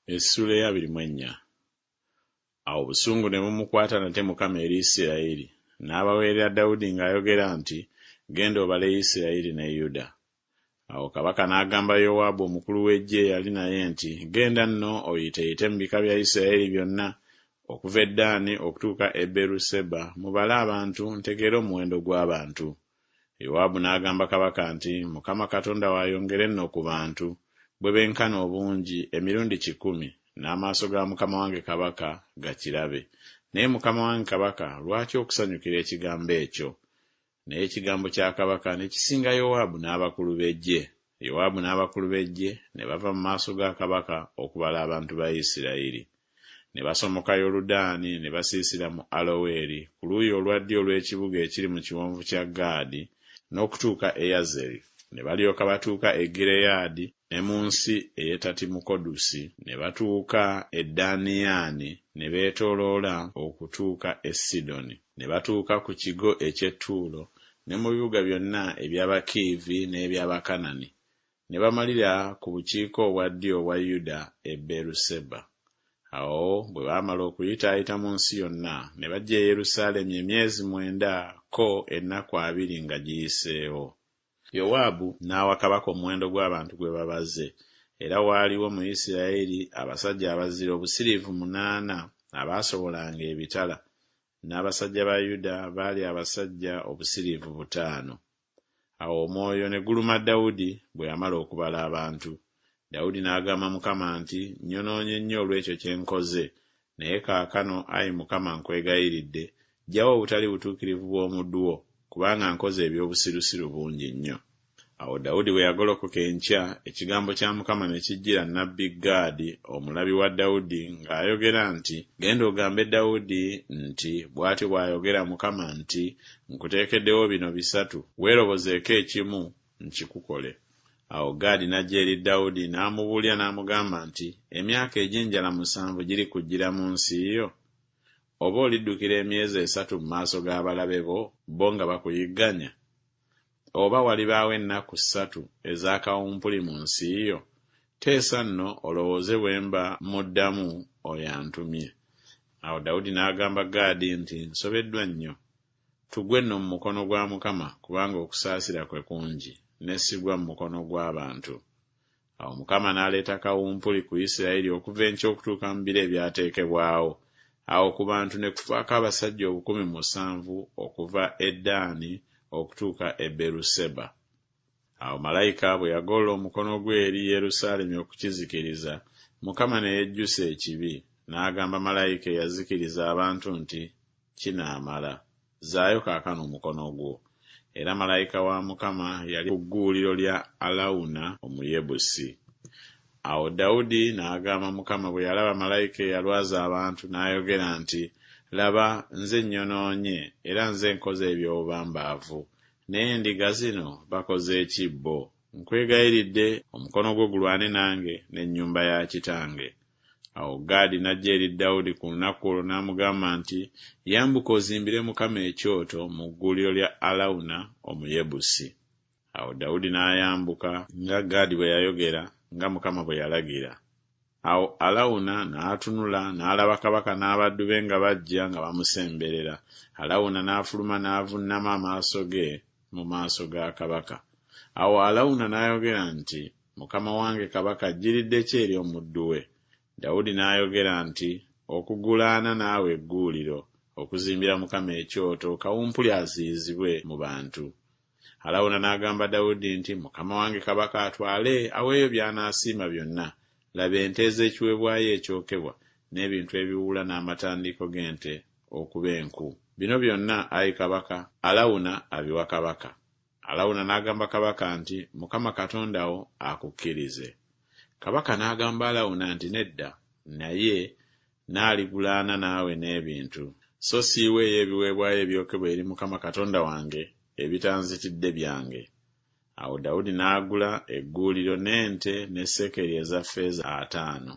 Essula ya 24. Awo obusungu ne bumukwata nate Mukama eri Isirayiri, n'abaweerera Dawudi ng'ayogera nti, genda obale Isirayiri ne Yuda. Awo kabaka n'agamba Yowaabu omukulu w'eggye yali naye nti, genda nno oyiteeyite mu bika bya Isirayiri byonna, okuva e Ddaani okutuuka e Beeruseba, mubale abantu ntegeere omuwendo gw'abantu. Yowaabu n'agamba kabaka nti, Mukama Katonda waayongere nno ku bantu, bwe benkana obungi emirundi 100, n'amaaso ga mukama wange kabaka gakirabe. Naye mukama wange kabaka, lwaki okusanyukira ekigambo ekyo? Naye ekigambo kya kabaka ne kisinga Yowaabu n'abakulu b'eggye. Yowaabu n'abakulu b'eggye ne bava mu maaso ga kabaka okubala abantu ba Isirayiri. Ne basomoka Yoludaani ne basiisira mu Aloweri ku luuyi olwa ddyo olw'ekibuga ekiri mu kiwonvu kya Gaadi n'okutuuka e Yazeri. Ne balyoka batuuka e Gireyaadi ne mu nsi ey'Etatimukodusi, ne batuuka e Ddaaniyaani, ne beetooloola okutuuka e Sidoni. Ne batuuka ku kigo eky'Ettuulo ne mu bibuga byonna eby'Abakiivi n'eby'Abakanani. Ne bamalira ku bukiiko obwa ddyo obwa Yuda e Beeruseba. Awo bwe baamala okuyitaayita mu nsi yonna, ne bajja e Yerusaalemi emyezi 9 ko ennaku 2 nga giyiseewo. Yowaabu n'awa kabaka omuwendo gw'abantu gwe babaze, era waaliwo mu Isirayiri abasajja abazira obusiriivu 8 abaasobolanga ebitala, n'abasajja ba Yuda baali abasajja obusiriivu 5. Awo omwoyo ne guluma Dawudi bwe yamala okubala abantu. Dawudi n'agamba Mukama nti, nnyonoonye nnyo olw'ekyo kye nkoze, naye kaakano ayi Mukama nkwegayiridde, ggyawo obutali butuukirivu bw'omuddu wo, kubanga nkoze eby'obusirusiru bungi nnyo. Awo Dawudi bwe yagolokoka enkya, ekigambo kya Mukama ne kijjira nnabbi Gaadi omulabi wa Dawudi ng'ayogera nti, genda ogambe Dawudi nti, bw'ati bw'ayogera Mukama nti, nkuteekeddewo bino 3, weerobozeeko ekimu nkikukole. Awo Gaadi n'ajja eri Dawudi n'amubuulya n'amugamba nti, emyaka egy'enjala 7 giri kujjira mu nsi yo? Oba oliddukira emyezi 3 mu maaso g'abalabe bo nga bakuyigganya? Oba walibaawo ennaku 3 ez'akawumpuli mu nsi yo? Teesa nno olowooze bwe mba muddamu oyo antumye. Awo Dawudi n'agamba Gaadi nti, nsobeddwa nnyo. Tugwe nno mu mukono gwa Mukama, kubanga okusaasira kwe kungi, n'essigwa mu mukono gw'abantu. Awo Mukama n'aleeta kawumpuli ku Isirayiri okuva enkya okutuuka mu biro ebyateekebwawo. Awo ku bantu ne kufaako abasajja 7,000 okuva e Ddaani okutuuka e Beeruseba. Awo malayika bwe yagolola omukono gwe eri Yerusaalemi okukizikiriza, Mukama ne yejjusa ekibi, n'agamba malayika eyazikiriza abantu nti, kinaamala, zaayo kaakano omukono gwo. Era malayika wa Mukama yali ku gguuliro lya Alawuna Omuyebusi. Awo Dawudi n'agamba Mukama bwe yalaba malayika eyalwaza abantu, n'ayogera nti, laba, nze nnyonoonye era nze nkoze eby'obubambaavu, naye endiga zino bakoze ekibbo. Nkwegayiridde omukono gwo gulwane nange n'ennyumba ya kitange. Awo Gaadi n'ajja eri Dawudi ku lunaku olwo n'amugamba nti, yambuka ozimbire Mukama ekyoto mu gguuliro lya Alawuna Omuyebusi. Awo Dawudi n'ayambuka nga Gaadi bwe yayogera, nga Mukama bwe yalagira. Awo Alawuna n'atunula n'alaba kabaka n'abaddu be nga bajja nga bamusemberera. Alawuna n'afuluma n'avunnama amaaso ge mu maaso ga kabaka. Awo Alawuna n'ayogera nti, Mukama wange kabaka ajjiridde ki eri omuddu we? Dawudi n'ayogera nti, okugulaana naawe egguuliro, okuzimbira Mukama ekyoto, kawumpuli aziyizibwe mu bantu. Alawuna n'agamba Dawudi nti, Mukama wange kabaka atwale aweeyo by'anaasiima byonna. Laba ente ez'ekiweebwayo ekyokebwa n'ebintu ebiwula n'amatandiiko g'ente okuba enku. Bino byonna, ayi kabaka, Alawuna abiwa kabaka. Alawuna n'agamba kabaka nti, Mukama Katonda wo akukkirize. Kabaka n'agamba Alawuna nti, nedda, naye n'aligulaana naawe n'ebintu, so siiweeyo ebiweebwayo ebyokebwa eri Mukama Katonda wange ebitanzitidde byange. Awo Dawudi n'agula egguuliro n'ente ne sekeri eza ffeeza 5.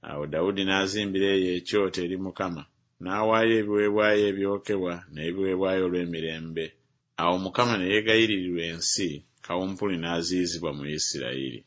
Awo Dawudi n'azimbira eyo ekyoto eri Mukama, n'awaayo ebiweebwayo ebyokebwa n'ebiweebwayo olw'emirembe. Awo Mukama ne yeegayiririrwa ensi, kawumpuli n'aziyizibwa mu Isirayiri.